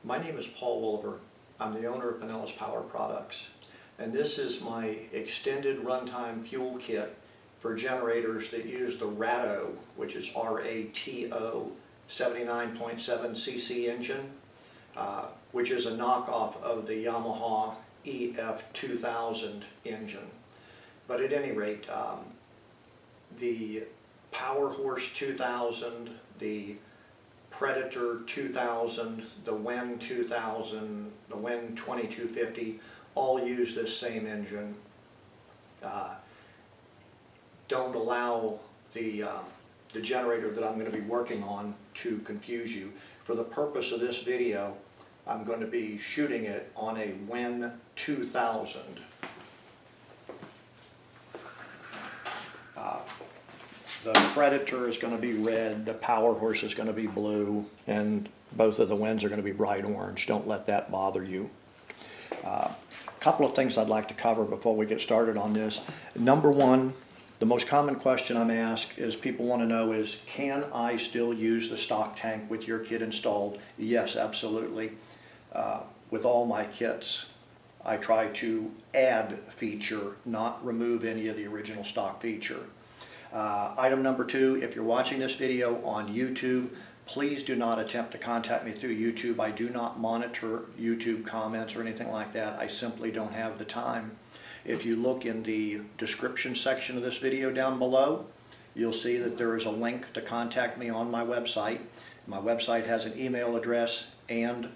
My name is Paul Wolver. I'm the owner of Pinellas Power Products, and this is my extended runtime fuel kit for generators that use the RATO, which is R-A-T-O 79.7 cc engine, which is a knockoff of the Yamaha EF2000 engine. But at any rate, the Power Horse 2000, the Predator 2000, the Wen 2000, the Wen 2250 all use this same engine. Don't allow the generator that I'm going to be working on to confuse you. For the purpose of this video, I'm going to be shooting it on a Wen 2000. The Predator is going to be red, the Power Horse is going to be blue, and both of the Wens are going to be bright orange. Don't let that bother you. A couple of things I'd like to cover before we get started on this. Number one, the most common question I'm asked is people want to know is, can I still use the stock tank with your kit installed? Yes, absolutely. With all my kits, I try to add feature, not remove any of the original stock feature. Item number two, if you're watching this video on YouTube, please do not attempt to contact me through YouTube. I do not monitor YouTube comments or anything like that. I simply don't have the time. If you look in the description section of this video down below, you'll see that there is a link to contact me on my website. My website has an email address and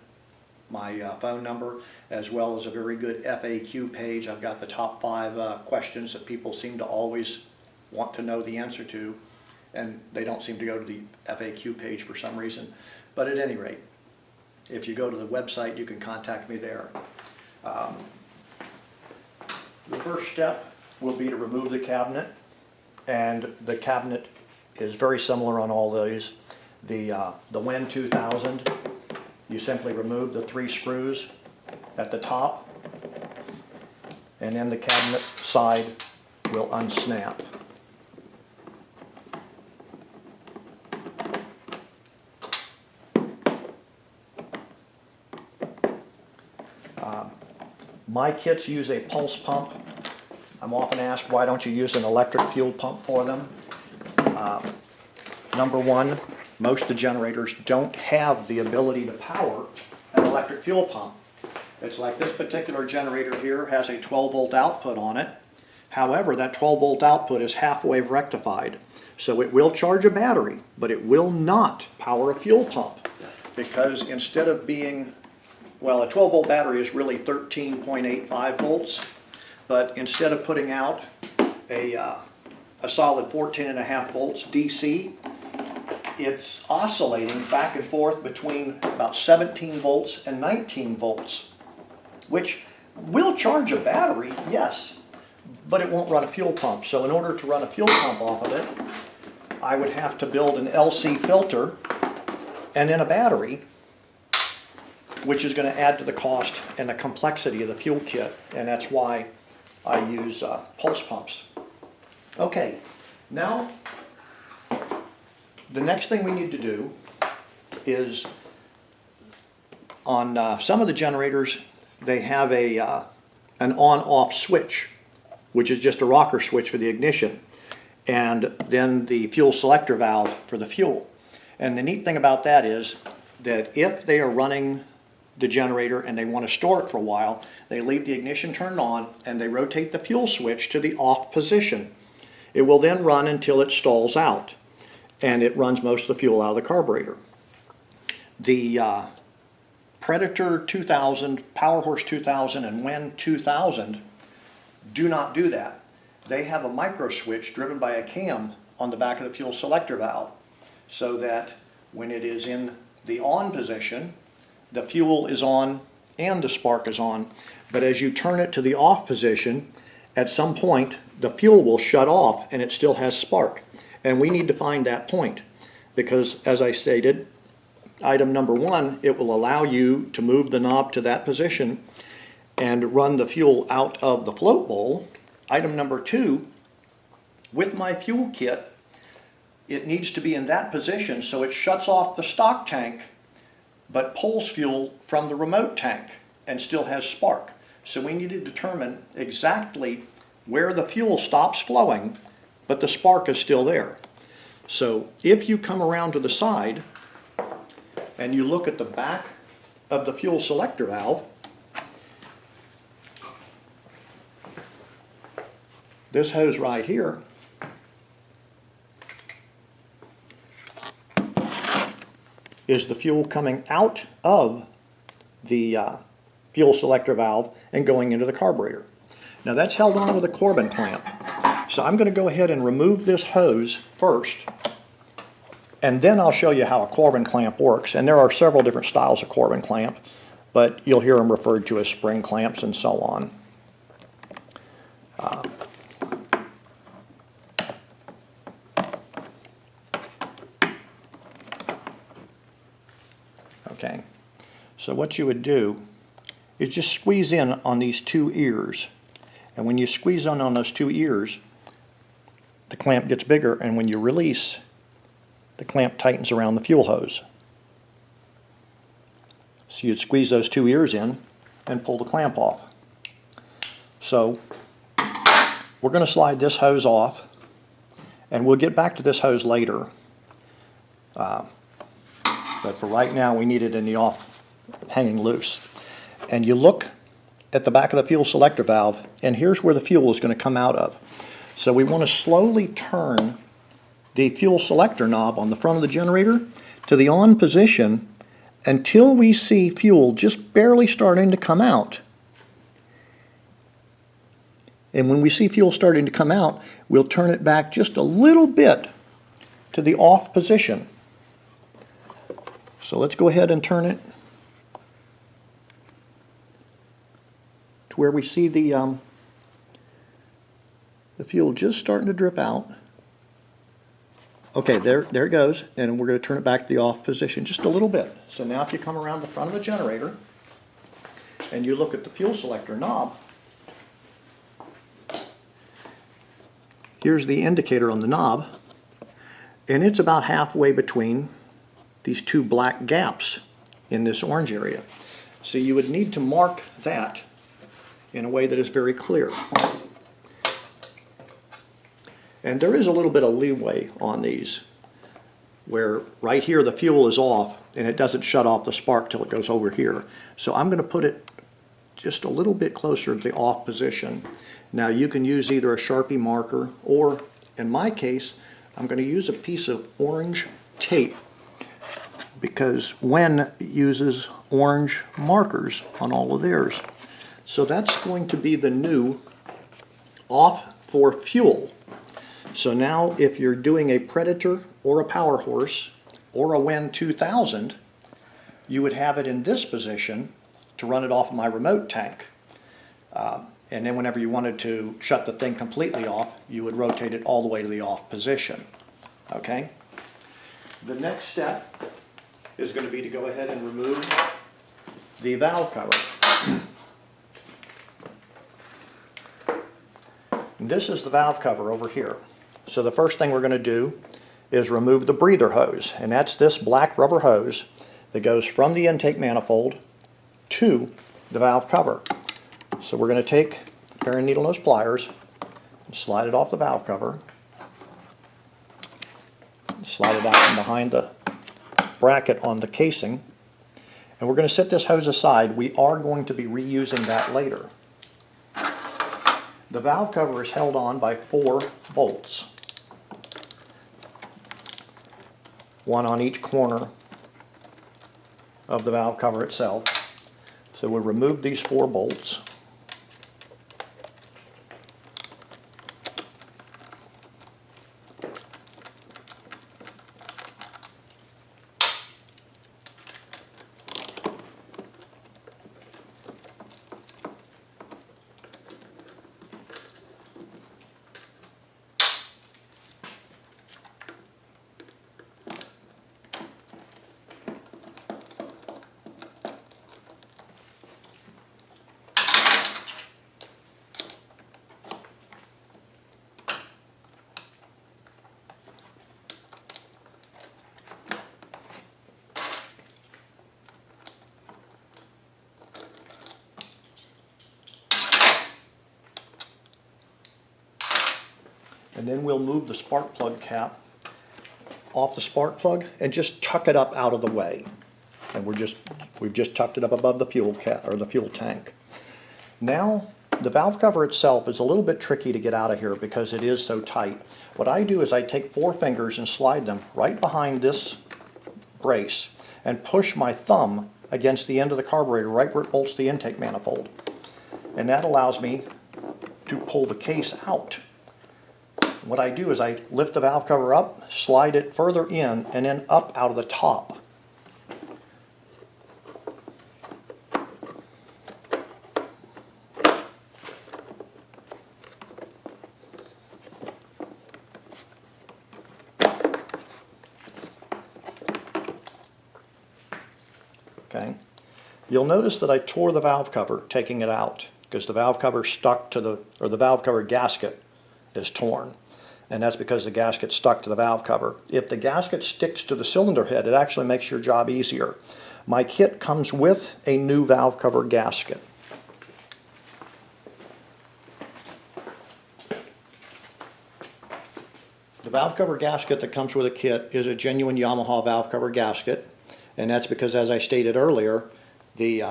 my phone number, as well as a very good FAQ page. I've got the top 5 questions that people seem to always want to know the answer to, and they don't seem to go to the FAQ page for some reason. But at any rate, if you go to the website, you can contact me there. The first step will be to remove the cabinet, and the cabinet is very similar on all these. The Wen 2000, you simply remove the 3 screws at the top, and then the cabinet side will unsnap. My kits use a pulse pump. I'm often asked, why don't you use an electric fuel pump for them? Number one, most of the generators don't have the ability to power an electric fuel pump. It's like this particular generator here has a 12 volt output on it. However, that 12 volt output is half-wave rectified. So it will charge a battery, but it will not power a fuel pump, because instead of being, well, a 12 volt battery is really 13.85 volts, but instead of putting out a solid 14.5 volts DC, it's oscillating back and forth between about 17 volts and 19 volts, which will charge a battery, yes, but it won't run a fuel pump. So in order to run a fuel pump off of it, I would have to build an LC filter and then a battery, which is going to add to the cost and the complexity of the fuel kit, and that's why I use pulse pumps. Okay, now the next thing we need to do is, on some of the generators, they have an on-off switch, which is just a rocker switch for the ignition, and then the fuel selector valve for the fuel. And the neat thing about that is that if they are running the generator and they want to store it for a while, they leave the ignition turned on and they rotate the fuel switch to the off position. It will then run until it stalls out, and it runs most of the fuel out of the carburetor. The Predator 2000, Power Horse 2000, and Wen 2000 do not do that. They have a micro switch driven by a cam on the back of the fuel selector valve, so that when it is in the on position, the fuel is on and the spark is on, but as you turn it to the off position, at some point the fuel will shut off and it still has spark. And we need to find that point, because as I stated, item number one, it will allow you to move the knob to that position and run the fuel out of the float bowl. Item number two, with my fuel kit, it needs to be in that position so it shuts off the stock tank but pulls fuel from the remote tank and still has spark. So we need to determine exactly where the fuel stops flowing, but the spark is still there. So if you come around to the side and you look at the back of the fuel selector valve, this hose right here is the fuel coming out of the fuel selector valve and going into the carburetor. Now that's held on with a Corbin clamp. So I'm going to go ahead and remove this hose first, and then I'll show you how a Corbin clamp works. And there are several different styles of Corbin clamp, but you'll hear them referred to as spring clamps and so on. Okay, so what you would do is just squeeze in on these two ears. And when you squeeze on those two ears, the clamp gets bigger, and when you release, the clamp tightens around the fuel hose. So you'd squeeze those two ears in and pull the clamp off. So we're going to slide this hose off, and we'll get back to this hose later. But for right now, we need it in the off, hanging loose. And you look at the back of the fuel selector valve, and here's where the fuel is going to come out of. So we want to slowly turn the fuel selector knob on the front of the generator to the on position until we see fuel just barely starting to come out. And when we see fuel starting to come out, we'll turn it back just a little bit to the off position. So let's go ahead and turn it to where we see the fuel just starting to drip out. Okay, there it goes, and we're going to turn it back to the off position just a little bit. So now if you come around the front of the generator and you look at the fuel selector knob, here's the indicator on the knob, and it's about halfway between these two black gaps in this orange area. So you would need to mark that in a way that is very clear. And there is a little bit of leeway on these, where right here the fuel is off and it doesn't shut off the spark till it goes over here. So I'm going to put it just a little bit closer to the off position. Now you can use either a Sharpie marker, or in my case, I'm going to use a piece of orange tape, because Wen uses orange markers on all of theirs. So that's going to be the new off for fuel. So now if you're doing a Predator or a Power Horse or a Wen 2000, you would have it in this position to run it off of my remote tank. And then whenever you wanted to shut the thing completely off, you would rotate it all the way to the off position. Okay? The next step is going to be to go ahead and remove the valve cover. This is the valve cover over here. So the first thing we're going to do is remove the breather hose, and that's this black rubber hose that goes from the intake manifold to the valve cover. So we're going to take a pair of needle nose pliers and slide it off the valve cover, slide it out from behind the bracket on the casing, and we're going to set this hose aside. We are going to be reusing that later. The valve cover is held on by 4 bolts, one on each corner of the valve cover itself. So we'll remove these 4 bolts. And then we'll move the spark plug cap off the spark plug and just tuck it up out of the way. And we've just tucked it up above the fuel cap or the fuel tank. Now the valve cover itself is a little bit tricky to get out of here because it is so tight. What I do is I take 4 fingers and slide them right behind this brace and push my thumb against the end of the carburetor right where it bolts the intake manifold. And that allows me to pull the case out. What I do is I lift the valve cover up, slide it further in, and then up out of the top. Okay. You'll notice that I tore the valve cover taking it out because the valve cover stuck to the valve cover gasket is torn. And that's because the gasket stuck to the valve cover. If the gasket sticks to the cylinder head, it actually makes your job easier. My kit comes with a new valve cover gasket. The valve cover gasket that comes with a kit is a genuine Yamaha valve cover gasket. And that's because, as I stated earlier, the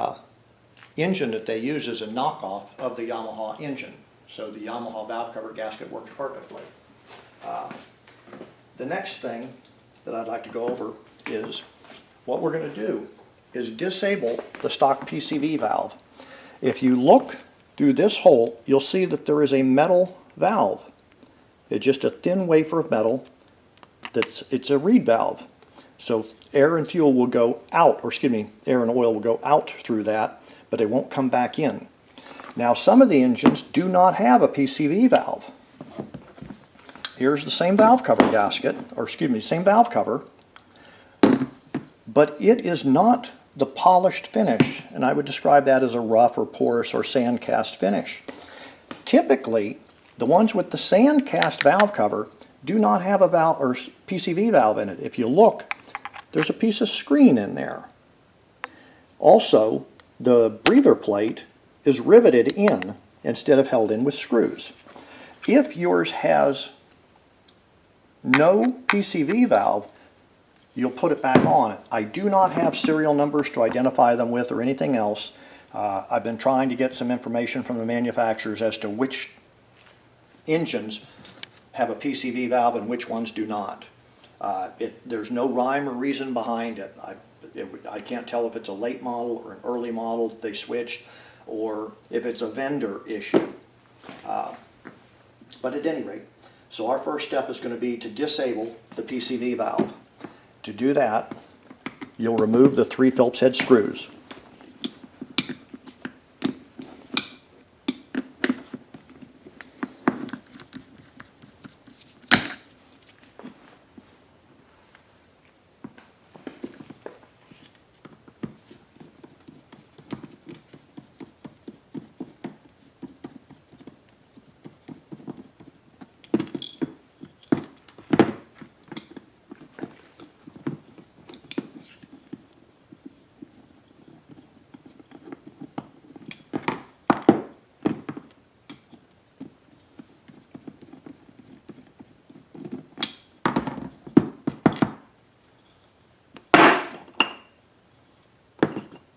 engine that they use is a knockoff of the Yamaha engine. So the Yamaha valve cover gasket works perfectly. The next thing that I'd like to go over is what we're going to do is disable the stock PCV valve. If you look through this hole, you'll see that there is a metal valve. It's just a thin wafer of metal. It's a reed valve. So air and fuel will go out, or excuse me, air and oil will go out through that, but they won't come back in. Now some of the engines do not have a PCV valve. Here's the same valve cover gasket, or excuse me, same valve cover, but it is not the polished finish, and I would describe that as a rough or porous or sand cast finish. Typically, the ones with the sand cast valve cover do not have a valve or PCV valve in it. If you look, there's a piece of screen in there. Also, the breather plate is riveted in instead of held in with screws. If yours has no PCV valve, you'll put it back on. I do not have serial numbers to identify them with or anything else. I've been trying to get some information from the manufacturers as to which engines have a PCV valve and which ones do not. There's no rhyme or reason behind it. I can't tell if it's a late model or an early model that they switched, or if it's a vendor issue. But at any rate, so our first step is going to be to disable the PCV valve. To do that, you'll remove the 3 Phillips head screws.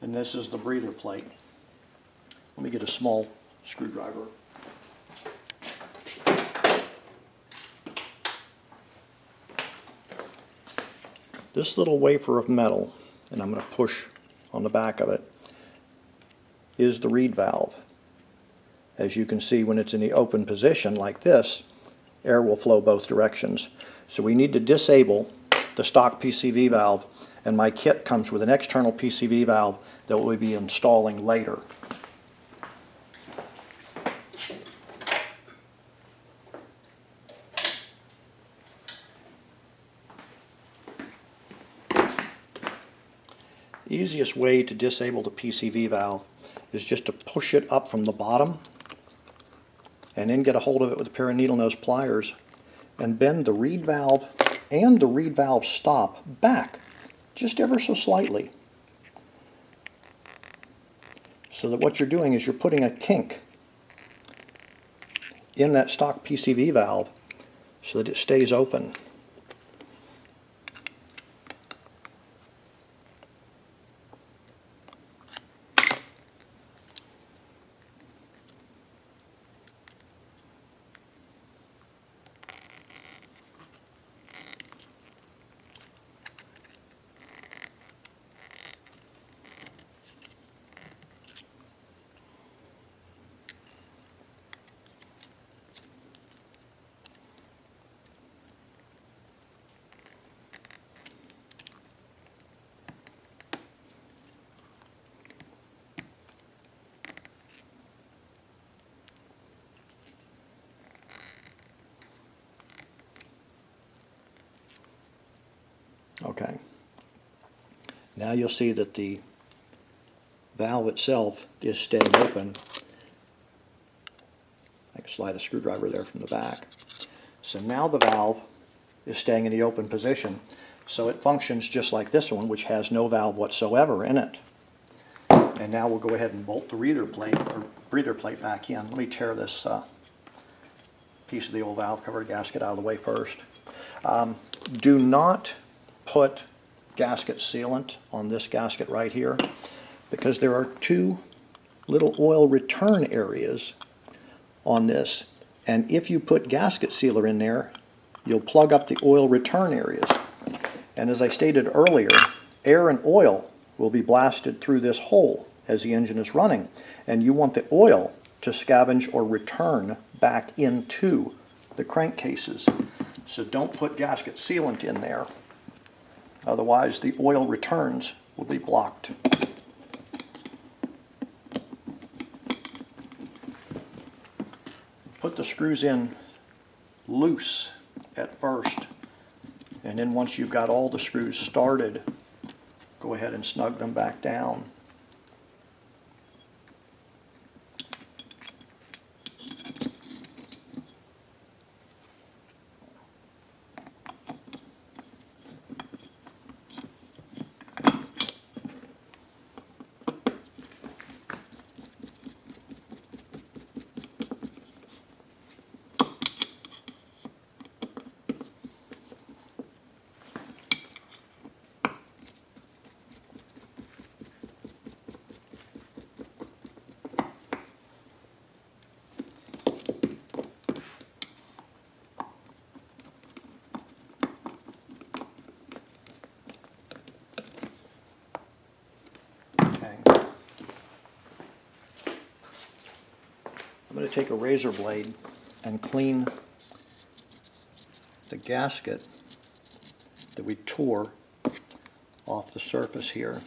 And this is the breather plate. Let me get a small screwdriver. This little wafer of metal, and I'm going to push on the back of it, is the reed valve. As you can see, when it's in the open position like this, air will flow both directions. So we need to disable the stock PCV valve, and my kit comes with an external PCV valve that we'll be installing later. The easiest way to disable the PCV valve is just to push it up from the bottom and then get a hold of it with a pair of needle nose pliers and bend the reed valve and the reed valve stop back just ever so slightly, so that what you're doing is you're putting a kink in that stock PCV valve so that it stays open. Okay. Now you'll see that the valve itself is staying open. I can slide a screwdriver there from the back. So now the valve is staying in the open position, so it functions just like this one, which has no valve whatsoever in it. And now we'll go ahead and bolt the breather plate back in. Let me tear this piece of the old valve cover gasket out of the way first. Do not put gasket sealant on this gasket right here, because there are two little oil return areas on this, and if you put gasket sealer in there, you'll plug up the oil return areas. And as I stated earlier, air and oil will be blasted through this hole as the engine is running, and you want the oil to scavenge or return back into the crankcases. So don't put gasket sealant in there, otherwise the oil returns will be blocked. Put the screws in loose at first, and then once you've got all the screws started, go ahead and snug them back down. I'm going to take a razor blade and clean the gasket that we tore off the surface here.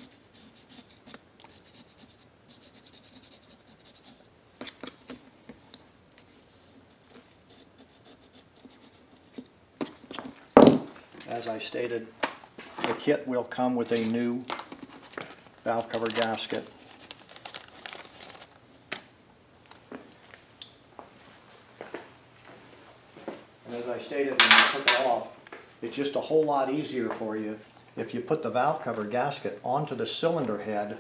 As I stated, the kit will come with a new valve cover gasket. And as I stated when you took it off, it's just a whole lot easier for you if you put the valve cover gasket onto the cylinder head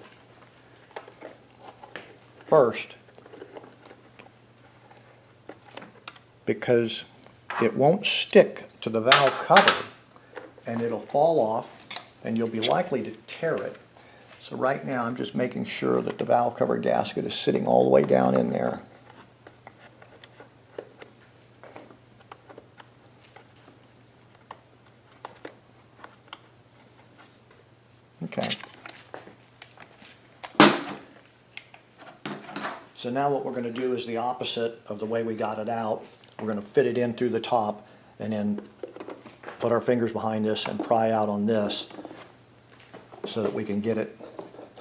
first, because it won't stick to the valve cover and it'll fall off and you'll be likely to tear it. So right now I'm just making sure that the valve cover gasket is sitting all the way down in there. Okay. So now what we're going to do is the opposite of the way we got it out. We're going to fit it in through the top and then put our fingers behind this and pry out on this so that we can get it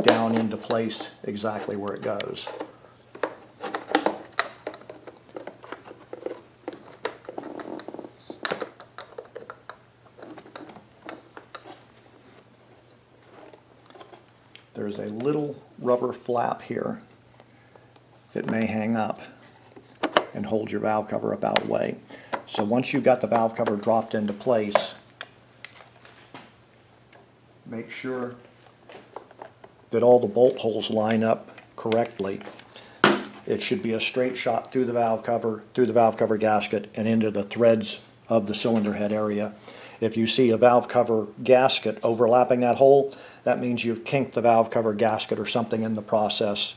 down into place exactly where it goes. There's a little rubber flap here that may hang up and hold your valve cover up out of the way. So once you've got the valve cover dropped into place, make sure that all the bolt holes line up correctly. It should be a straight shot through the valve cover gasket, and into the threads of the cylinder head area. If you see a valve cover gasket overlapping that hole, that means you've kinked the valve cover gasket or something in the process.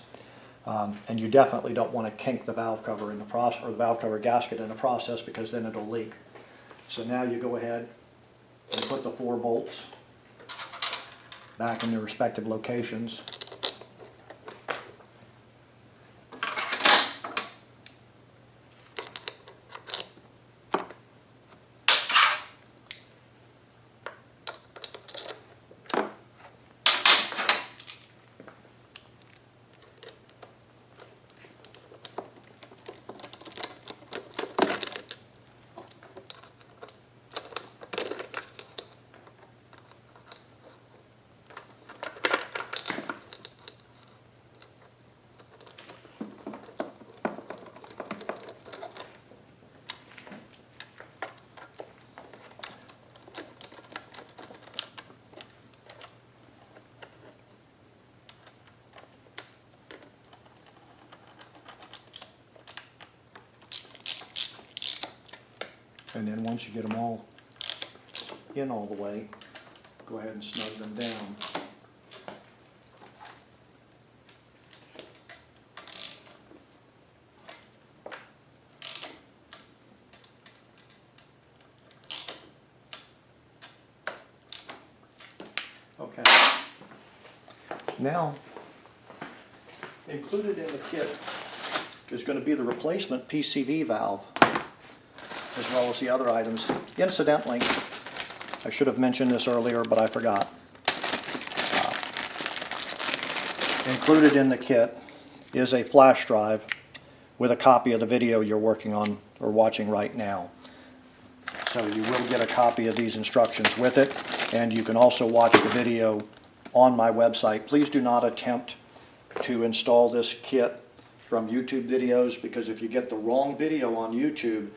And you definitely don't want to kink the valve cover in the process, or the valve cover gasket in the process, because then it'll leak. So now you go ahead and put the 4 bolts back in their respective locations. And then once you get them all in all the way, go ahead and snug them down. Okay. Now, included in the kit is going to be the replacement PCV valve, as well as the other items. Incidentally, I should have mentioned this earlier, but I forgot. Included in the kit is a flash drive with a copy of the video you're working on or watching right now. So you will get a copy of these instructions with it, and you can also watch the video on my website. Please do not attempt to install this kit from YouTube videos, because if you get the wrong video on YouTube,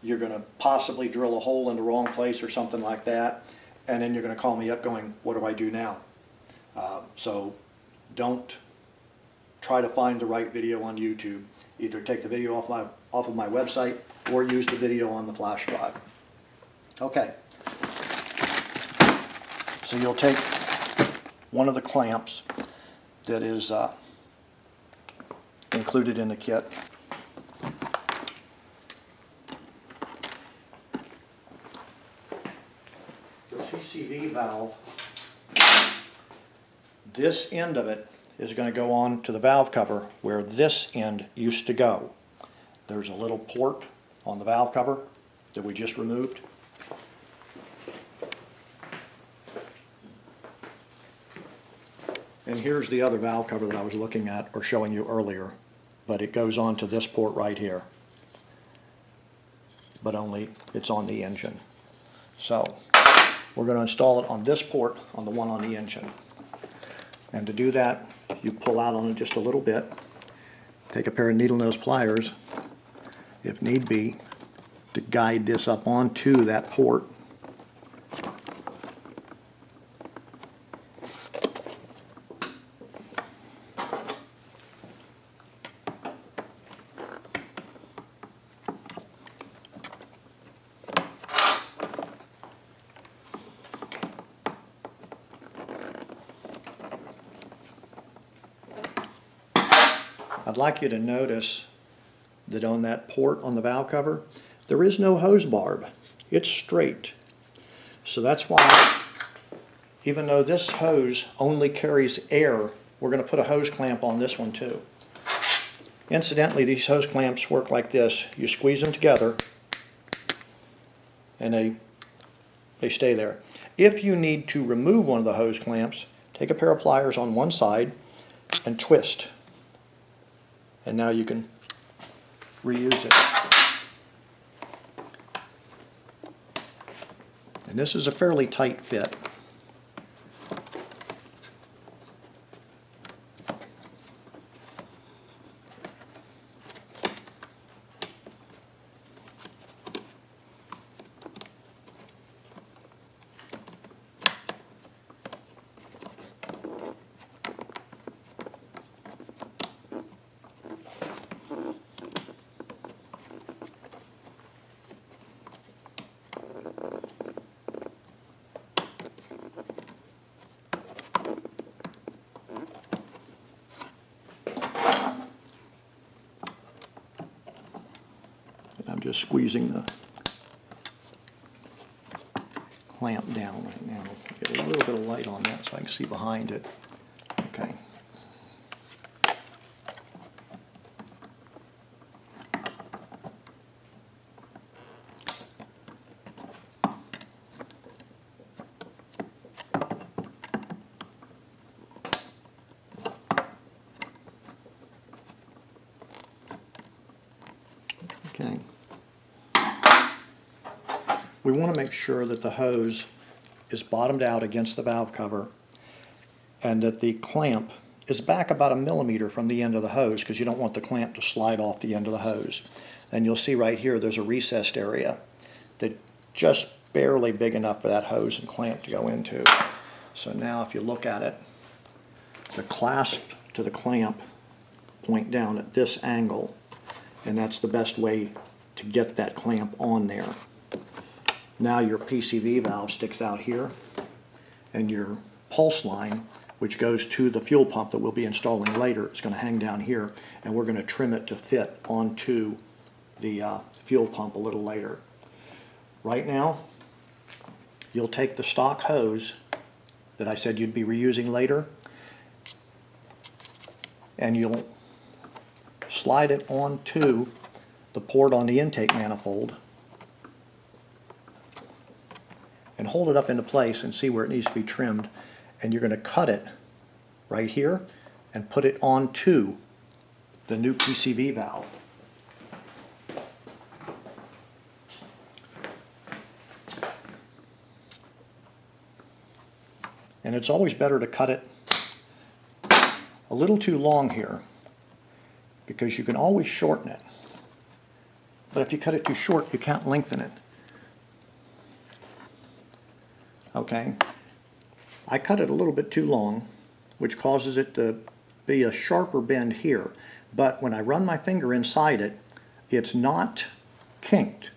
you're going to possibly drill a hole in the wrong place or something like that, and then you're going to call me up going, what do I do now? So don't try to find the right video on YouTube. Either take the video off of my website or use the video on the flash drive. Okay. So you'll take one of the clamps that is included in the kit. The PCV valve, this end of it is going to go on to the valve cover where this end used to go. There's a little port on the valve cover that we just removed. And here's the other valve cover that I was looking at or showing you earlier, but it goes on to this port right here. But only it's on the engine. So we're going to install it on this port, on the one on the engine. And to do that, you pull out on it just a little bit, take a pair of needle nose pliers, if need be, to guide this up onto that port. I'd like you to notice that on that port on the valve cover, there is no hose barb. It's straight. So that's why, even though this hose only carries air, we're going to put a hose clamp on this one too. Incidentally, these hose clamps work like this. You squeeze them together and they stay there. If you need to remove one of the hose clamps, take a pair of pliers on one side and twist. And now you can reuse it. And this is a fairly tight fit. just squeezing the clamp down right now. Get a little bit of light on that so I can see behind it. Okay. Okay. We want to make sure that the hose is bottomed out against the valve cover and that the clamp is back about 1 millimeter from the end of the hose, because you don't want the clamp to slide off the end of the hose. And you'll see right here there's a recessed area that just barely big enough for that hose and clamp to go into. So now if you look at it, the clasp to the clamp point down at this angle, and that's the best way to get that clamp on there. Now your PCV valve sticks out here, and your pulse line, which goes to the fuel pump that we'll be installing later, is going to hang down here, and we're going to trim it to fit onto the fuel pump a little later. Right now, you'll take the stock hose that I said you'd be reusing later, and you'll slide it onto the port on the intake manifold and hold it up into place and see where it needs to be trimmed, and you're going to cut it right here and put it onto the new PCV valve. And it's always better to cut it a little too long here, because you can always shorten it. But if you cut it too short, you can't lengthen it. Okay, I cut it a little bit too long, which causes it to be a sharper bend here. But when I run my finger inside it, it's not kinked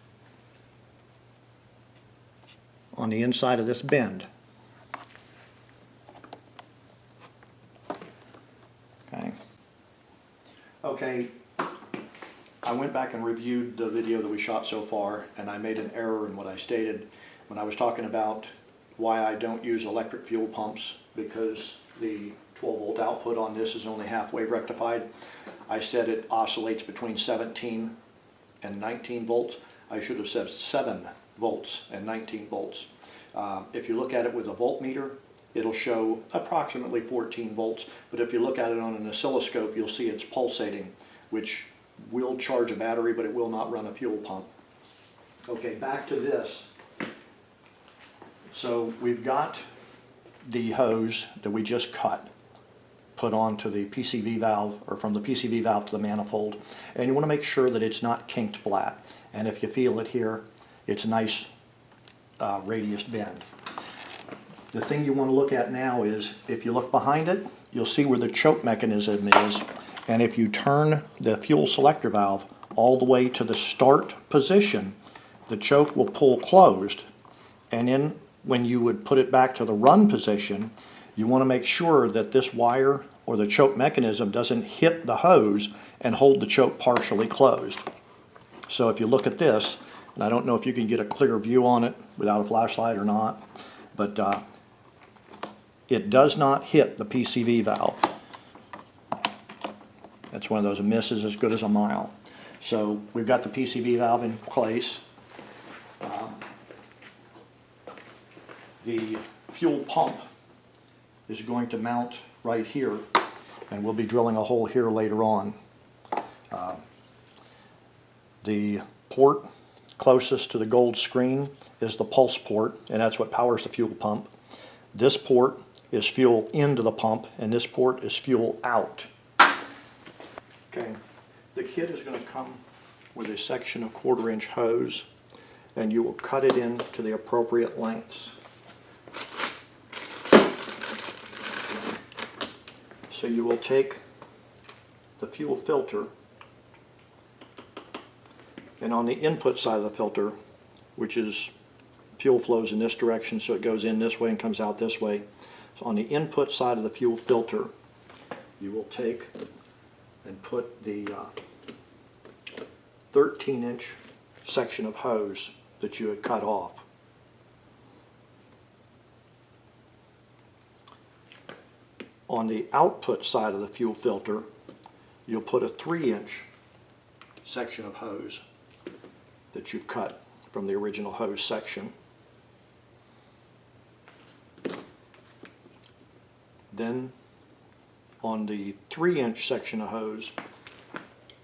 on the inside of this bend. Okay, I went back and reviewed the video that we shot so far, and I made an error in what I stated when I was talking about why I don't use electric fuel pumps, because the 12-volt output on this is only halfway rectified. I said it oscillates between 17 and 19 volts. I should have said 7 volts and 19 volts. If you look at it with a voltmeter, it'll show approximately 14 volts, but if you look at it on an oscilloscope, you'll see it's pulsating, which will charge a battery, but it will not run a fuel pump. Okay, back to this. So we've got the hose that we just cut, put onto the PCV valve, or from the PCV valve to the manifold, and you want to make sure that it's not kinked flat. And if you feel it here, it's a nice radius bend. The thing you want to look at now is, if you look behind it, you'll see where the choke mechanism is, and if you turn the fuel selector valve all the way to the start position, the choke will pull closed, and then when you would put it back to the run position, you want to make sure that this wire or the choke mechanism doesn't hit the hose and hold the choke partially closed. So if you look at this, and I don't know if you can get a clear view on it without a flashlight or not, but it does not hit the PCV valve. That's one of those misses as good as a mile. So we've got the PCV valve in place. The fuel pump is going to mount right here, and we'll be drilling a hole here later on. The port closest to the gold screen is the pulse port, and that's what powers the fuel pump. This port is fuel into the pump, and this port is fuel out. Okay, the kit is going to come with a section of 1/4-inch hose, and you will cut it into the appropriate lengths. So you will take the fuel filter, and on the input side of the filter, which is fuel flows in this direction, so it goes in this way and comes out this way. So on the input side of the fuel filter, you will take and put the 13-inch section of hose that you had cut off. On the output side of the fuel filter, you'll put a 3-inch section of hose that you've cut from the original hose section. Then on the 3-inch section of hose,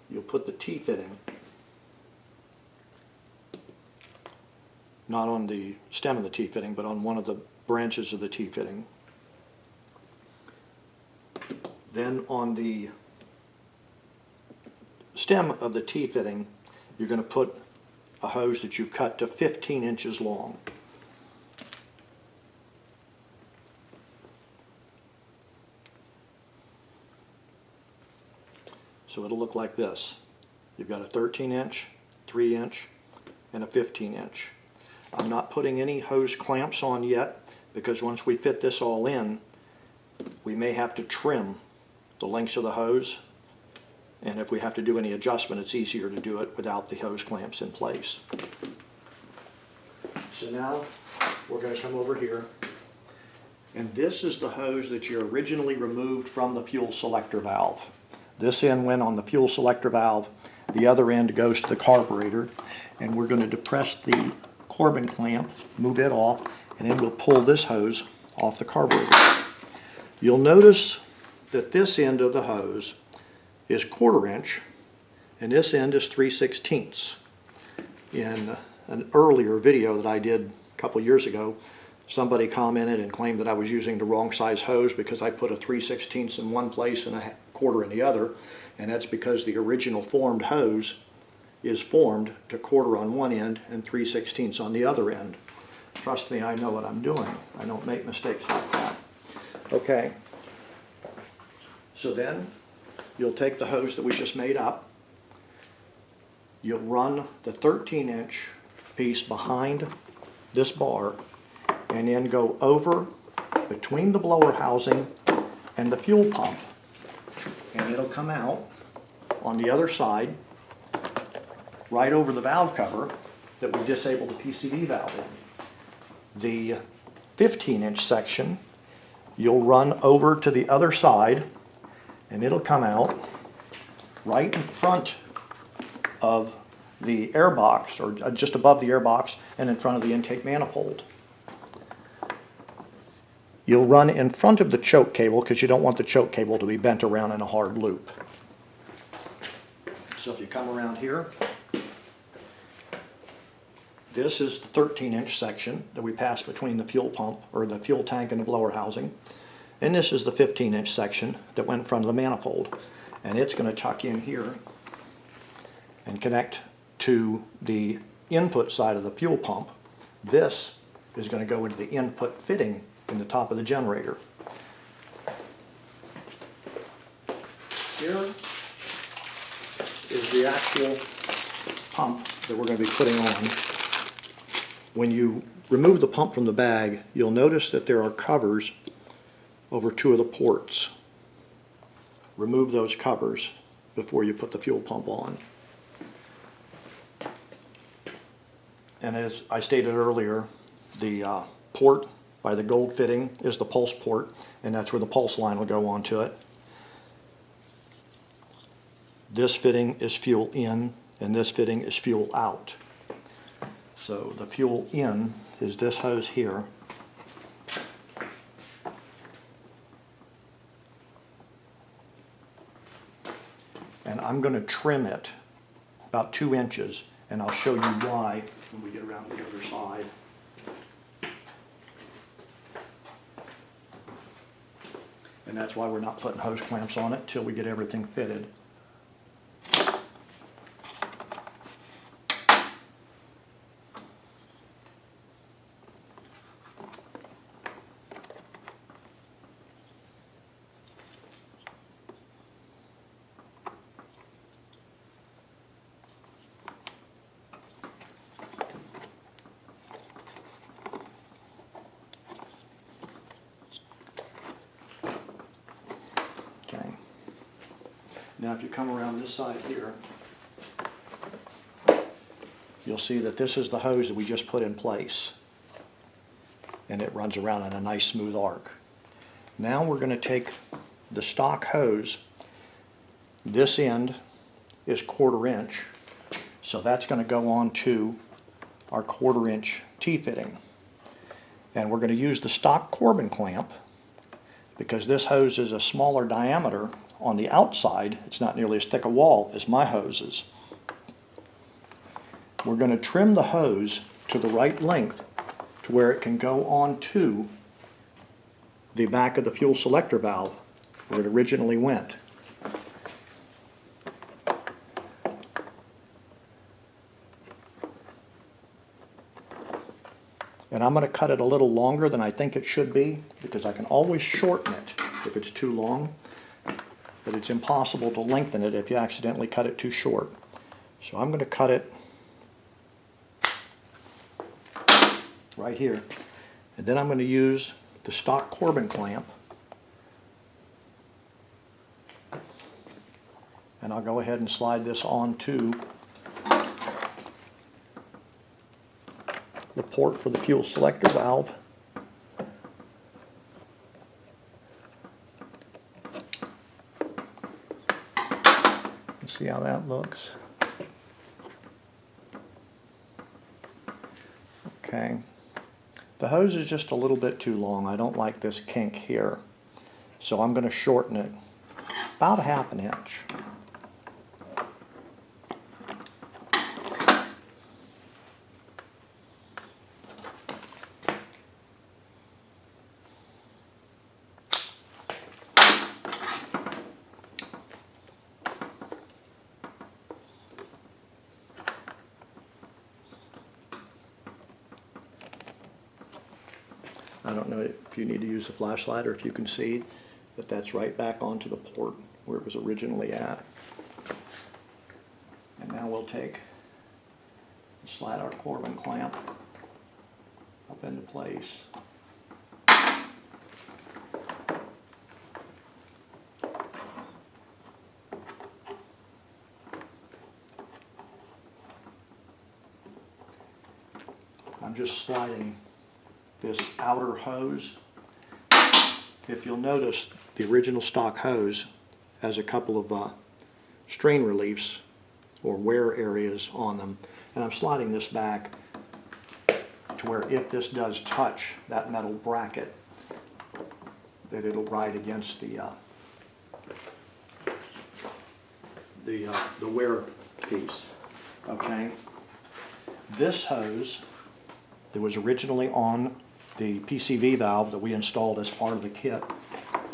you'll put the T-fitting, not on the stem of the T-fitting, but on one of the branches of the T-fitting. Then on the stem of the T-fitting, you're going to put a hose that you've cut to 15 inches long. So it'll look like this. You've got a 13-inch, 3-inch, and a 15-inch. I'm not putting any hose clamps on yet because once we fit this all in, we may have to trim the lengths of the hose, and if we have to do any adjustment, it's easier to do it without the hose clamps in place. So now we're going to come over here, and this is the hose that you originally removed from the fuel selector valve. This end went on the fuel selector valve, the other end goes to the carburetor, and we're going to depress the Corbin clamp, move it off, and then we'll pull this hose off the carburetor. You'll notice that this end of the hose is 1/4 inch and this end is 3/16. In an earlier video that I did a couple years ago, somebody commented and claimed that I was using the wrong size hose because I put a 3/16 in one place and a 1/4 in the other, and that's because the original formed hose is formed to 1/4 on one end and 3/16 on the other end. Trust me, I know what I'm doing. I don't make mistakes like that. Okay. So then you'll take the hose that we just made up, you'll run the 13-inch piece behind this bar and then go over between the blower housing and the fuel pump, and it'll come out on the other side right over the valve cover that we disabled the PCV valve in. The 15-inch section you'll run over to the other side and it'll come out right in front of the air box, or just above the air box and in front of the intake manifold. You'll run in front of the choke cable because you don't want the choke cable to be bent around in a hard loop. So if you come around here, this is the 13-inch section that we passed between the fuel pump, or the fuel tank, and the blower housing. And this is the 15-inch section that went in front of the manifold. And it's going to tuck in here and connect to the input side of the fuel pump. This is going to go into the input fitting in the top of the generator. Here is the actual pump that we're going to be putting on. When you remove the pump from the bag, you'll notice that there are covers over 2 of the ports. Remove those covers before you put the fuel pump on. And as I stated earlier, the port by the gold fitting is the pulse port, and that's where the pulse line will go onto it. This fitting is fuel in, and this fitting is fuel out. So the fuel in is this hose here. And I'm going to trim it about 2 inches, and I'll show you why when we get around to the other side. And that's why we're not putting hose clamps on it till we get everything fitted. Now if you come around this side here, you'll see that this is the hose that we just put in place. And it runs around in a nice smooth arc. Now we're going to take the stock hose. This end is 1/4 inch, so that's going to go on to our 1/4 inch T-fitting. And we're going to use the stock Corbin clamp because this hose is a smaller diameter on the outside. It's not nearly as thick a wall as my hose is. We're going to trim the hose to the right length to where it can go on to the back of the fuel selector valve where it originally went. And I'm going to cut it a little longer than I think it should be because I can always shorten it if it's too long, but it's impossible to lengthen it if you accidentally cut it too short. So I'm going to cut it right here, and then I'm going to use the stock Corbin clamp, and I'll go ahead and slide this onto the port for the fuel selector valve. Let's see how that looks. Okay. The hose is just a little bit too long. I don't like this kink here. So I'm going to shorten it about 1/2 inch. I don't know if you need to use a flashlight or if you can see that that's right back onto the port where it was originally at. And now we'll take and slide our Corbin clamp up into place. I'm just sliding this outer hose. If you'll notice, the original stock hose has a couple of strain reliefs or wear areas on them, and I'm sliding this back to where if this does touch that metal bracket, that it'll ride against the wear piece. Okay. This hose that was originally on the PCV valve that we installed as part of the kit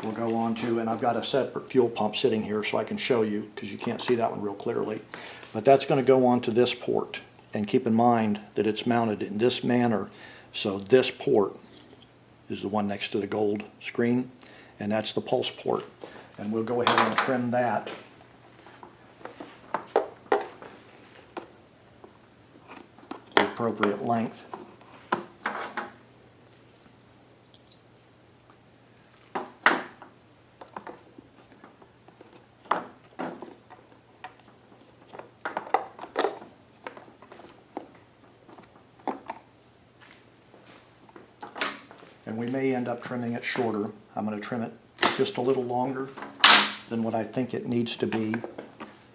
will go on to, and I've got a separate fuel pump sitting here so I can show you because you can't see that one real clearly, but that's going to go on to this port. And keep in mind that it's mounted in this manner, so this port is the one next to the gold screen, and that's the pulse port. And we'll go ahead and trim that the appropriate length. And we may end up trimming it shorter. I'm going to trim it just a little longer than what I think it needs to be,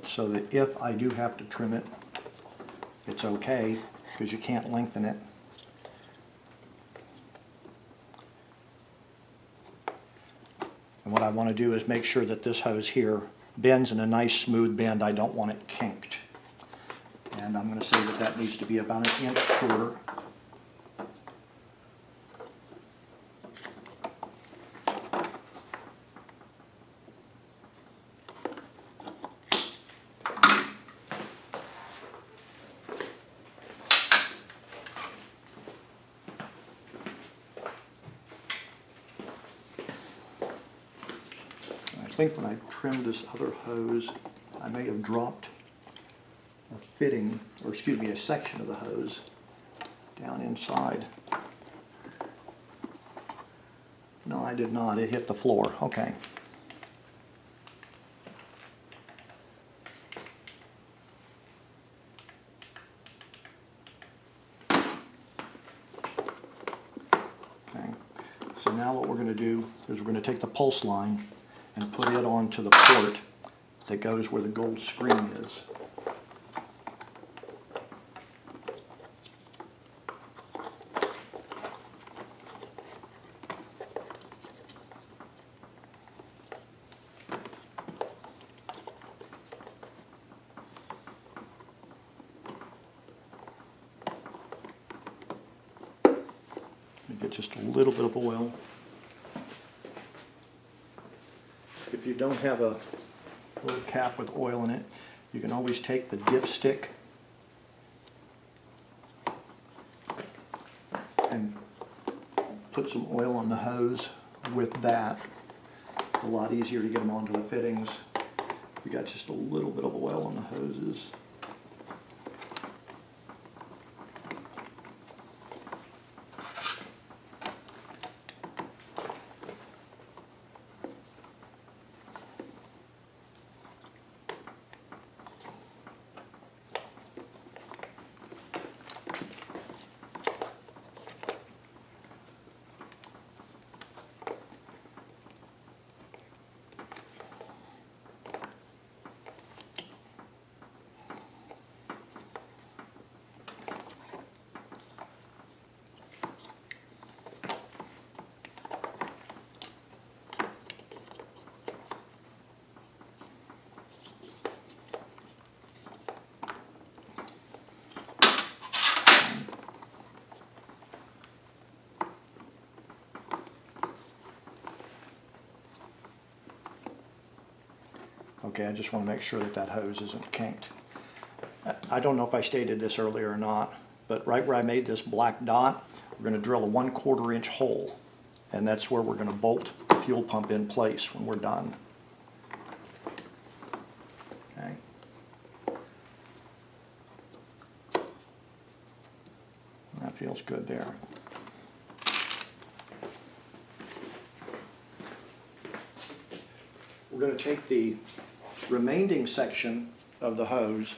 so that if I do have to trim it, it's okay, because you can't lengthen it. And what I want to do is make sure that this hose here bends in a nice smooth bend. I don't want it kinked. And I'm going to say that that needs to be about 1.25 inches. I think when I trimmed this other hose, I may have dropped a fitting, or excuse me, a section of the hose down inside. No, I did not. It hit the floor. Okay. So now what we're going to do is we're going to take the pulse line and put it onto the port that goes where the gold screen is. Get just a little bit of oil. If you don't have a little cap with oil in it, you can always take the dipstick and put some oil on the hose with that. It's a lot easier to get them onto the fittings. We got just a little bit of oil on the hoses. Okay, I just want to make sure that that hose isn't kinked. I don't know if I stated this earlier or not, but right where I made this black dot, we're going to drill a 1/4 inch hole, and that's where we're going to bolt the fuel pump in place when we're done. Okay. That feels good there. We're going to take the remaining section of the hose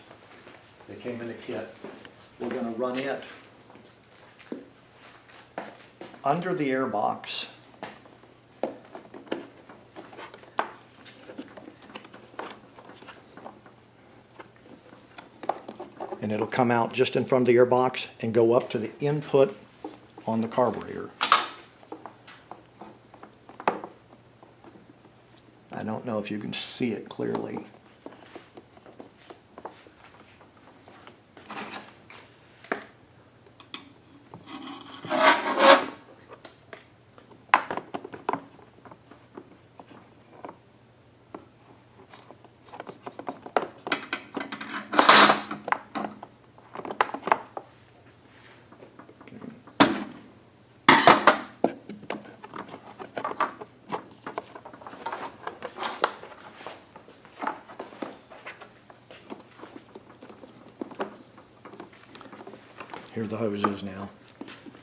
that came in the kit. We're going to run it under the air box and it'll come out just in front of the air box and go up to the input on the carburetor. I don't know if you can see it clearly. Here the hose is now.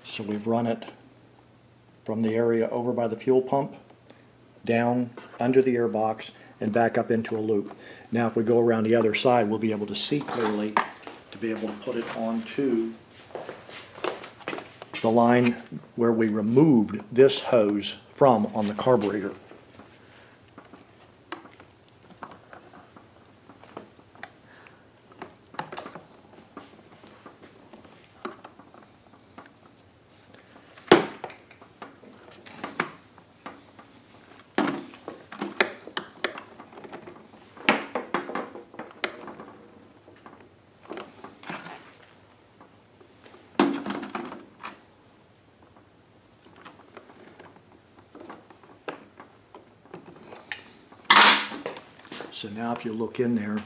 So we've run it from the area over by the fuel pump, down under the air box, and back up into a loop. Now if we go around the other side, we'll be able to see clearly to be able to put it onto the line where we removed this hose from on the carburetor. So now if you look in there,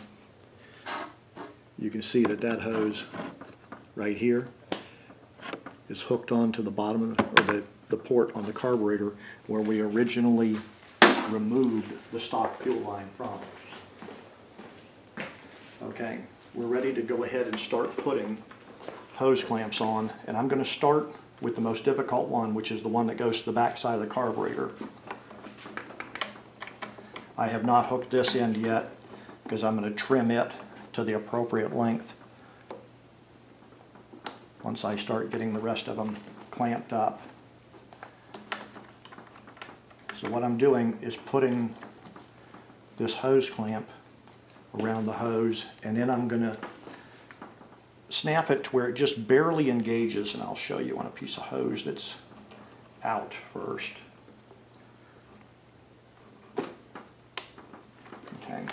you can see that that hose right here is hooked onto the bottom of the port on the carburetor where we originally removed the stock fuel line from. Okay, we're ready to go ahead and start putting hose clamps on, and I'm going to start with the most difficult one, which is the one that goes to the back side of the carburetor. I have not hooked this end yet because I'm going to trim it to the appropriate length once I start getting the rest of them clamped up. So what I'm doing is putting this hose clamp around the hose, and then I'm going to snap it to where it just barely engages, and I'll show you on a piece of hose that's out first. Okay.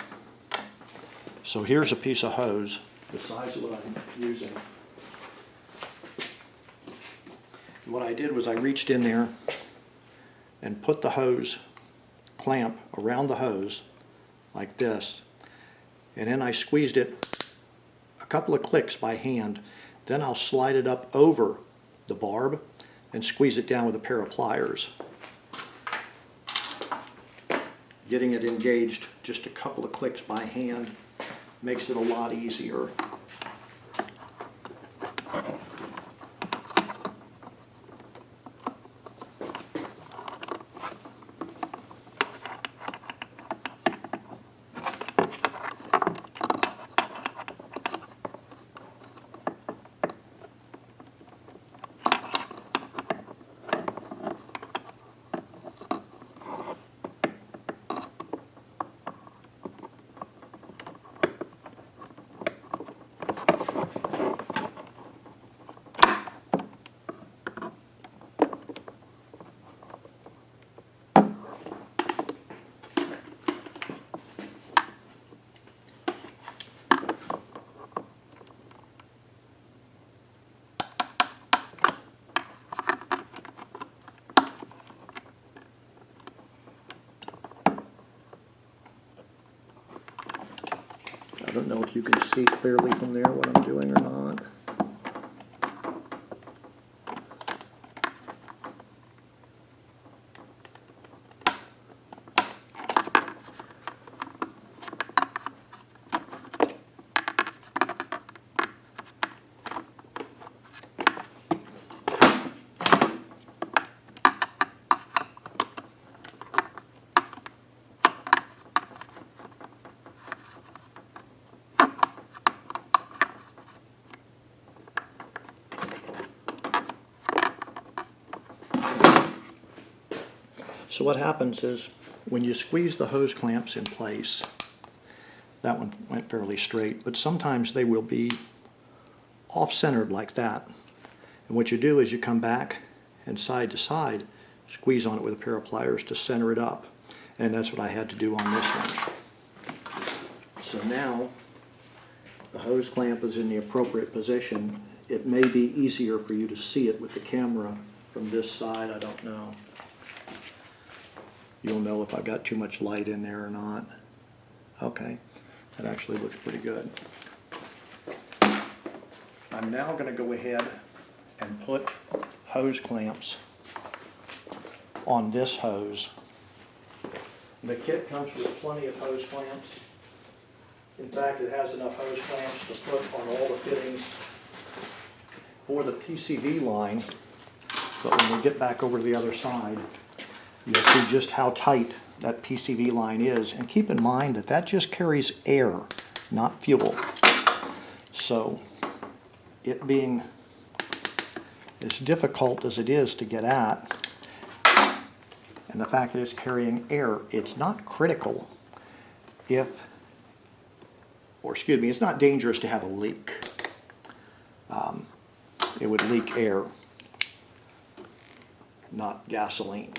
So here's a piece of hose the size of what I'm using. What I did was I reached in there and put the hose clamp around the hose like this, and then I squeezed it a couple of clicks by hand. Then I'll slide it up over the barb and squeeze it down with a pair of pliers. Getting it engaged just a couple of clicks by hand makes it a lot easier. I don't know if you can see clearly from there what I'm doing or not. So what happens is when you squeeze the hose clamps in place, that one went fairly straight, but sometimes they will be off-centered like that. And what you do is you come back and side to side, squeeze on it with a pair of pliers to center it up. And that's what I had to do on this one. So now the hose clamp is in the appropriate position. It may be easier for you to see it with the camera from this side, I don't know. You'll know if I got too much light in there or not. Okay, that actually looks pretty good. I'm now going to go ahead and put hose clamps on this hose. The kit comes with plenty of hose clamps. In fact, it has enough hose clamps to put on all the fittings for the PCV line. But when we get back over to the other side, you'll see just how tight that PCV line is. And keep in mind that that just carries air, not fuel. So it being as difficult as it is to get at, and the fact that it's carrying air, it's not critical if, or excuse me, it's not dangerous to have a leak. It would leak air, not gasoline.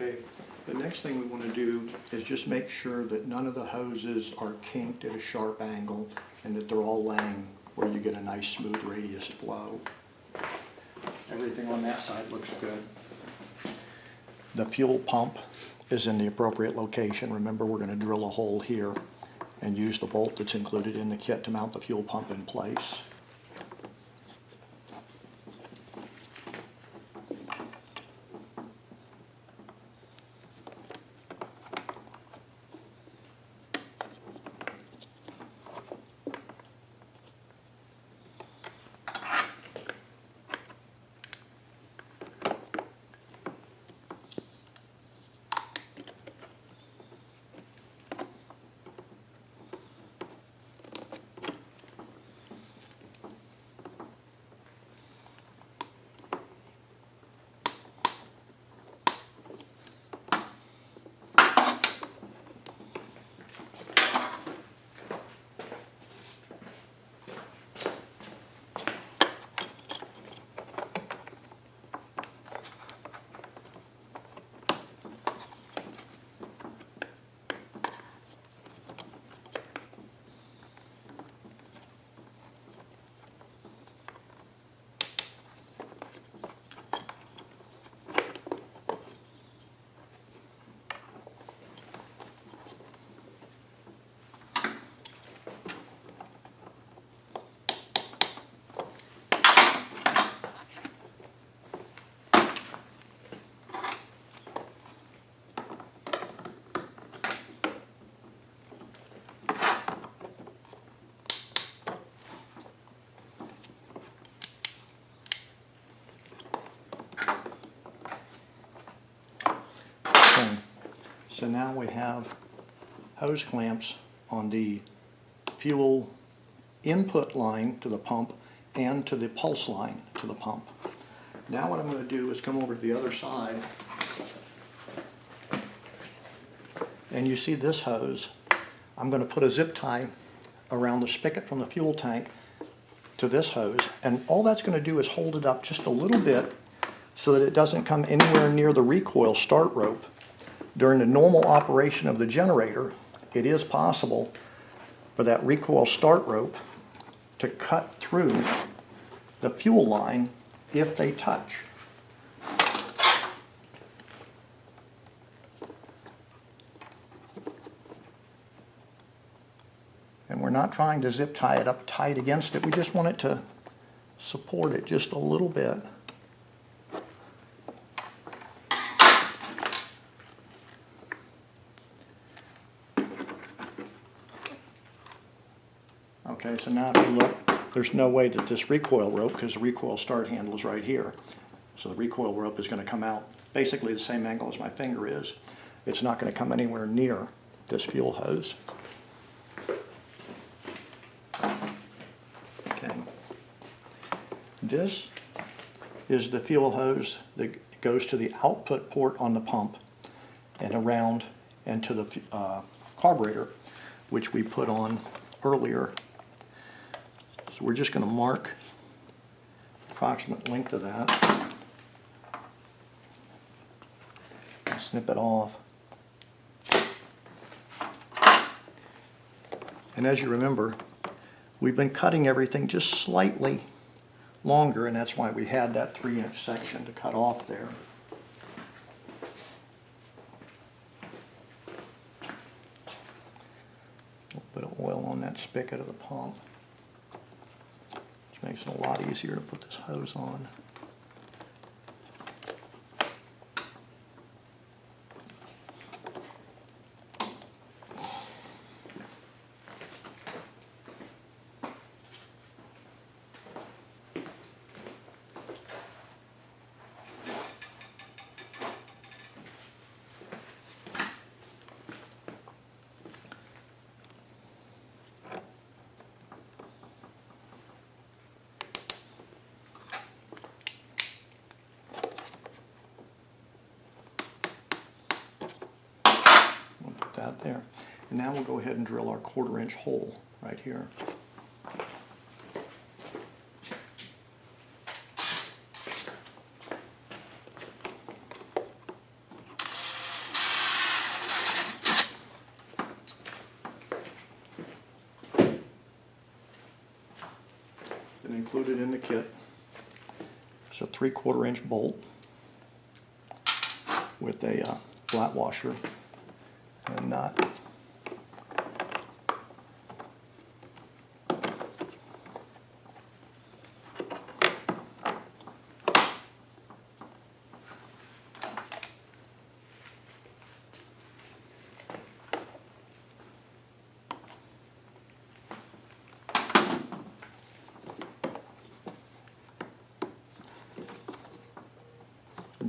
Okay, the next thing we want to do is just make sure that none of the hoses are kinked at a sharp angle and that they're all laying where you get a nice smooth radius flow. Everything on that side looks good. The fuel pump is in the appropriate location. Remember, we're going to drill a hole here and use the bolt that's included in the kit to mount the fuel pump in place. So now we have hose clamps on the fuel input line to the pump and to the pulse line to the pump. Now what I'm going to do is come over to the other side, and you see this hose. I'm going to put a zip tie around the spigot from the fuel tank to this hose, and all that's going to do is hold it up just a little bit so that it doesn't come anywhere near the recoil start rope. During the normal operation of the generator, it is possible for that recoil start rope to cut through the fuel line if they touch. And we're not trying to zip tie it up tight against it. We just want it to support it just a little bit. Okay, so now if you look, there's no way that this recoil rope, because the recoil start handle is right here, so the recoil rope is going to come out basically the same angle as my finger is. It's not going to come anywhere near this fuel hose. Okay. This is the fuel hose that goes to the output port on the pump and around and to the carburetor, which we put on earlier. So we're just going to mark the approximate length of that and snip it off. And as you remember, we've been cutting everything just slightly longer, and that's why we had that 3-inch section to cut off there. A little bit of oil on that spigot of the pump. Makes it a lot easier to put this hose on. That there. And now we'll go ahead and drill our 1/4-inch hole right here. included in the kit. It's a 3/4 inch bolt with a flat washer and nut.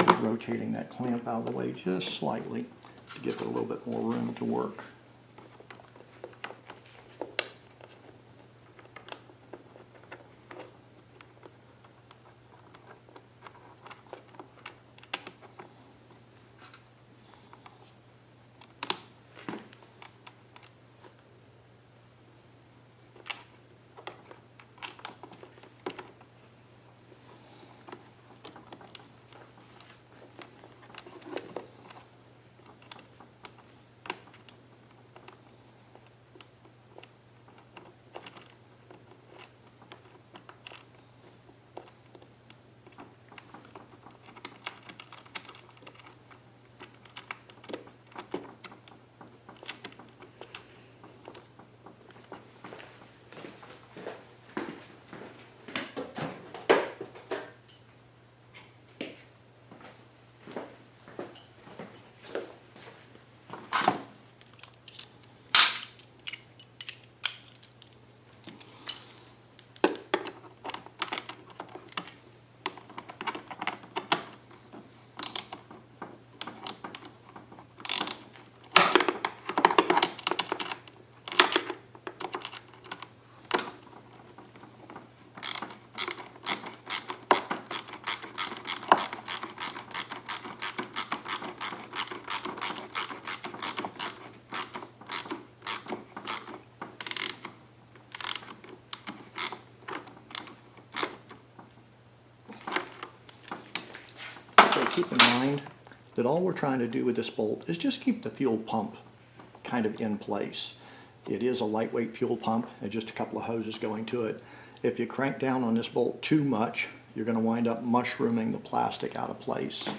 Just rotating that clamp out of the way just slightly to give it a little bit more room to work. So keep in mind that all we're trying to do with this bolt is just keep the fuel pump kind of in place. It is a lightweight fuel pump and just a couple of hoses going to it. If you crank down on this bolt too much, you're going to wind up mushrooming the plastic out of place.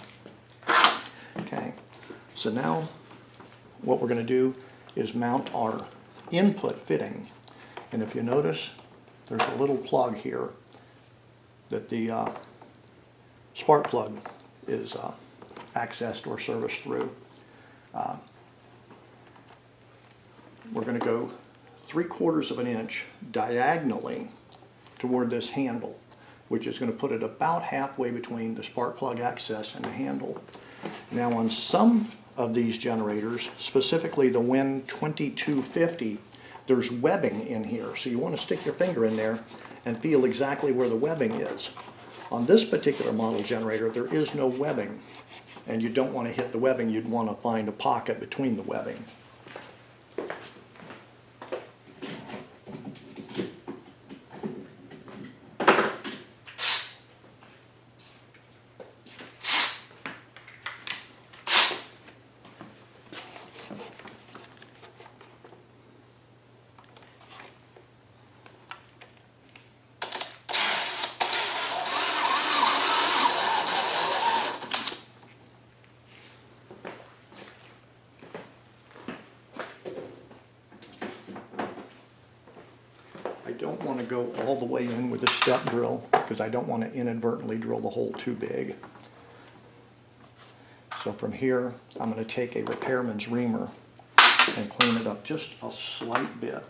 Okay, so now what we're going to do is mount our input fitting. And if you notice, there's a little plug here that the spark plug is accessed or serviced through. We're going to go 3/4 of an inch diagonally toward this handle, which is going to put it about halfway between the spark plug access and the handle. Now on some of these generators, specifically the Win 2250, there's webbing in here, so you want to stick your finger in there and feel exactly where the webbing is. On this particular model generator, there is no webbing, and you don't want to hit the webbing. You'd want to find a pocket between the webbing. I don't want to go all the way in with the step drill because I don't want to inadvertently drill the hole too big. So from here, I'm going to take a repairman's reamer and clean it up just a slight bit.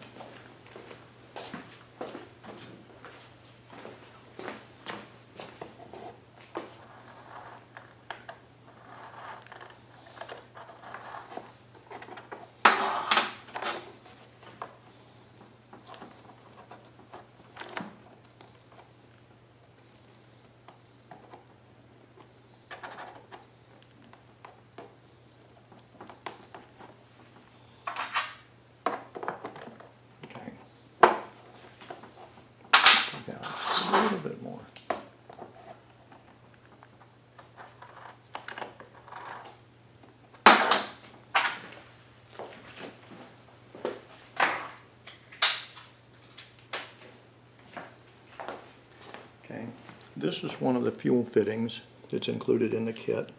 This is one of the fuel fittings that's included in the kit.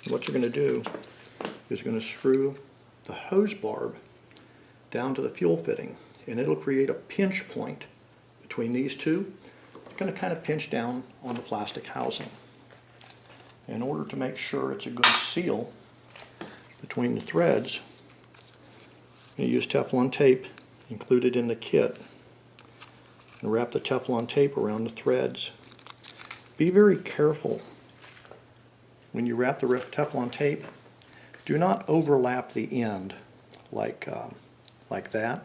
What you're going to do is you're going to screw the hose barb down to the fuel fitting, and it'll create a pinch point between these two. It's going to kind of pinch down on the plastic housing. In order to make sure it's a good seal between the threads, I'm going to use Teflon tape included in the kit and wrap the Teflon tape around the threads. Be very careful when you wrap the Teflon tape. Do not overlap the end like that,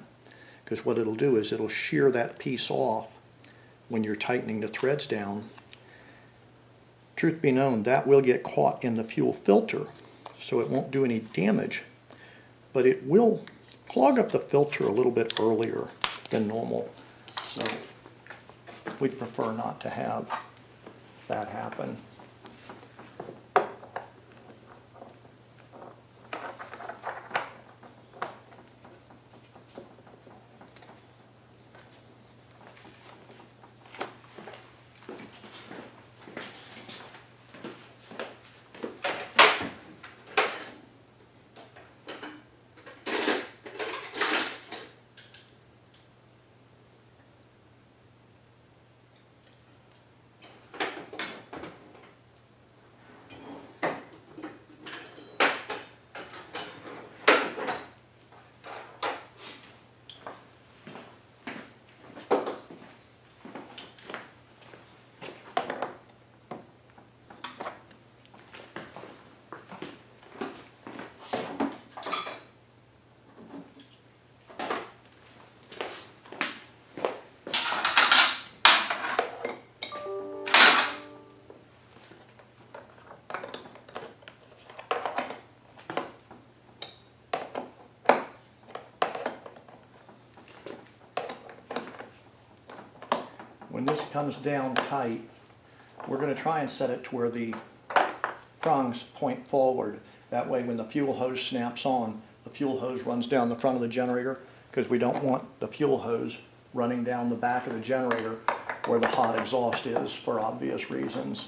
because what it'll do is it'll shear that piece off when you're tightening the threads down. Truth be known, that will get caught in the fuel filter, so it won't do any damage, but it will clog up the filter a little bit earlier than normal. So we'd prefer not to have that happen. When this comes down tight, we're going to try and set it to where the prongs point forward. That way when the fuel hose snaps on, the fuel hose runs down the front of the generator, because we don't want the fuel hose running down the back of the generator where the hot exhaust is, for obvious reasons.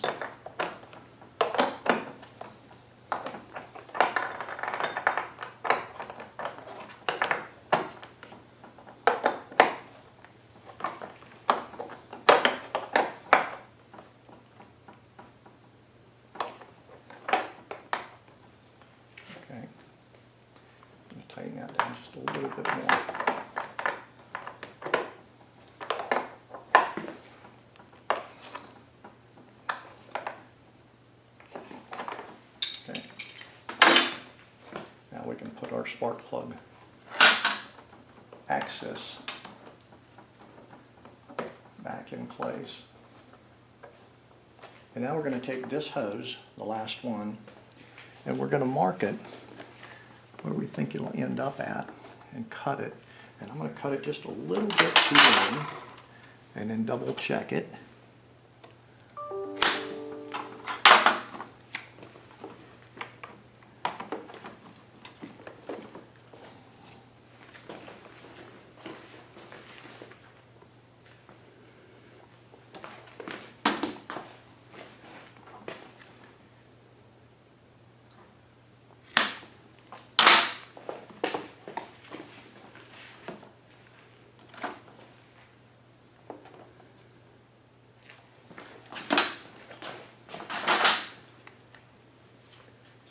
Okay, just tighten that down just a little bit more. Okay, now we can put our spark plug axis back in place. And now we're going to take this hose, the last one, and we're going to mark it where we think it'll end up at and cut it. And I'm going to cut it just a little bit too long and then double check it.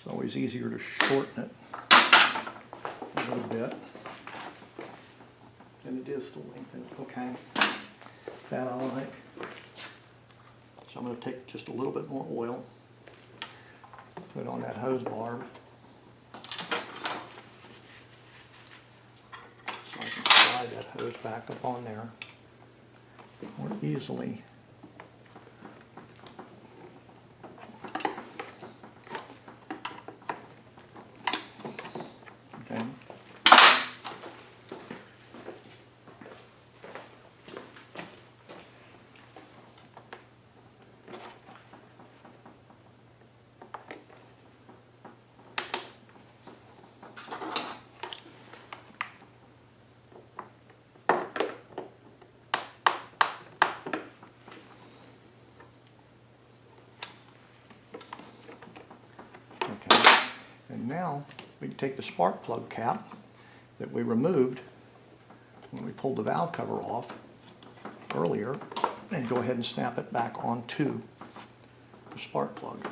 It's always easier to shorten it a little bit than it is to lengthen it. Okay, that I like. So I'm going to take just a little bit more oil, put it on that hose barb, so I can slide that hose back up on there more easily. Okay. we can take the spark plug cap that we removed when we pulled the valve cover off earlier and go ahead and snap it back onto the spark plug.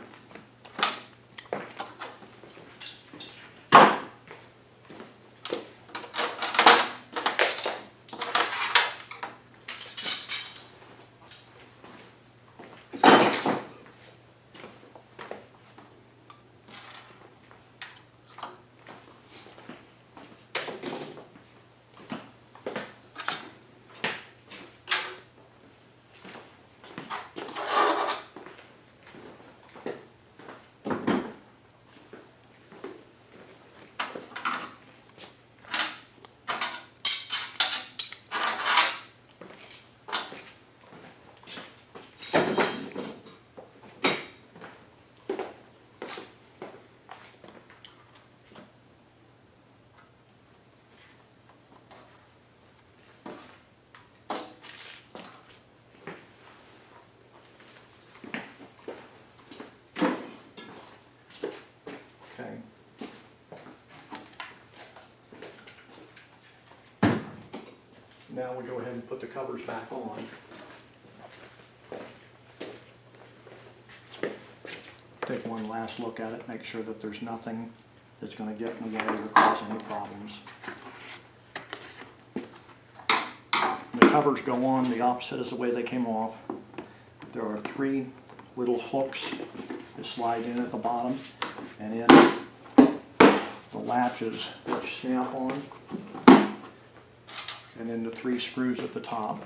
Okay. Now we go ahead and put the covers back on. Take one last look at it, make sure that there's nothing that's going to get in the way or cause any problems. The covers go on the opposite as the way they came off. There are 3 little hooks that slide in at the bottom, and in the latches which snap on, and then the 3 screws at the top.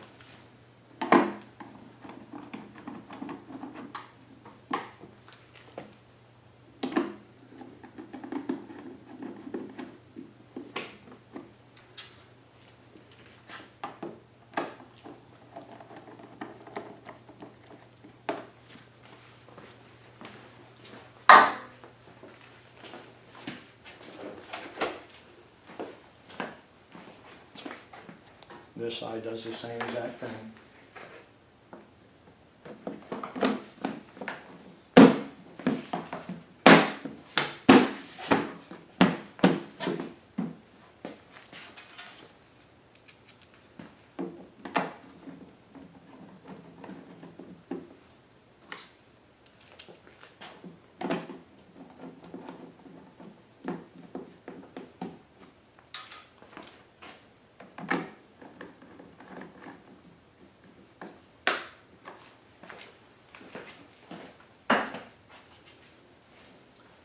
This side does the same exact thing.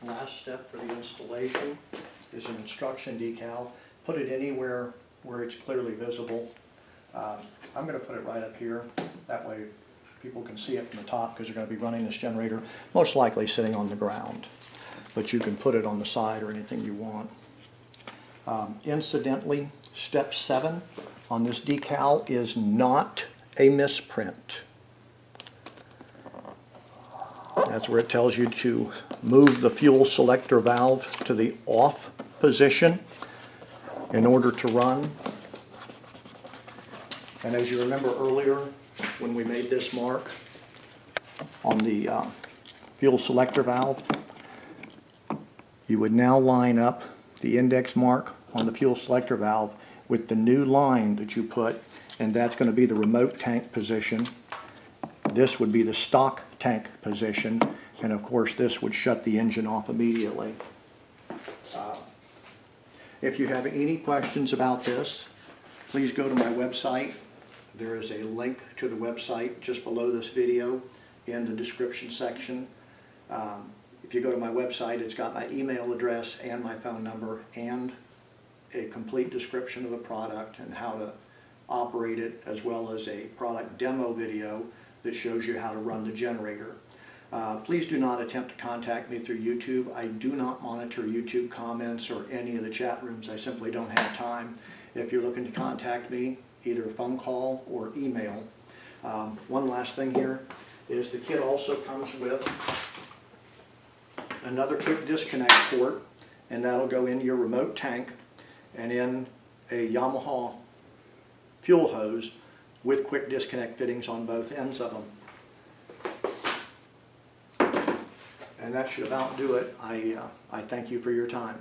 Last step for the installation is an instruction decal. Put it anywhere where it's clearly visible. I'm going to put it right up here. That way people can see it from the top, because they're going to be running this generator most likely sitting on the ground. But you can put it on the side or anything you want. Incidentally, step 7 on this decal is not a misprint. That's where it tells you to move the fuel selector valve to the off position in order to run. And as you remember earlier, when we made this mark on the fuel selector valve, you would now line up the index mark on the fuel selector valve with the new line that you put, and that's going to be the remote tank position. This would be the stock tank position, and of course this would shut the engine off immediately. If you have any questions about this, please go to my website. There is a link to the website just below this video in the description section. If you go to my website, it's got my email address and my phone number and a complete description of the product and how to operate it, as well as a product demo video that shows you how to run the generator. Please do not attempt to contact me through YouTube. I do not monitor YouTube comments or any of the chat rooms. I simply don't have time. If you're looking to contact me, either phone call or email. One last thing here is the kit also comes with another quick disconnect port, and that'll go in your remote tank and in a Yamaha fuel hose with quick disconnect fittings on both ends of them. And that should about do it. I thank you for your time.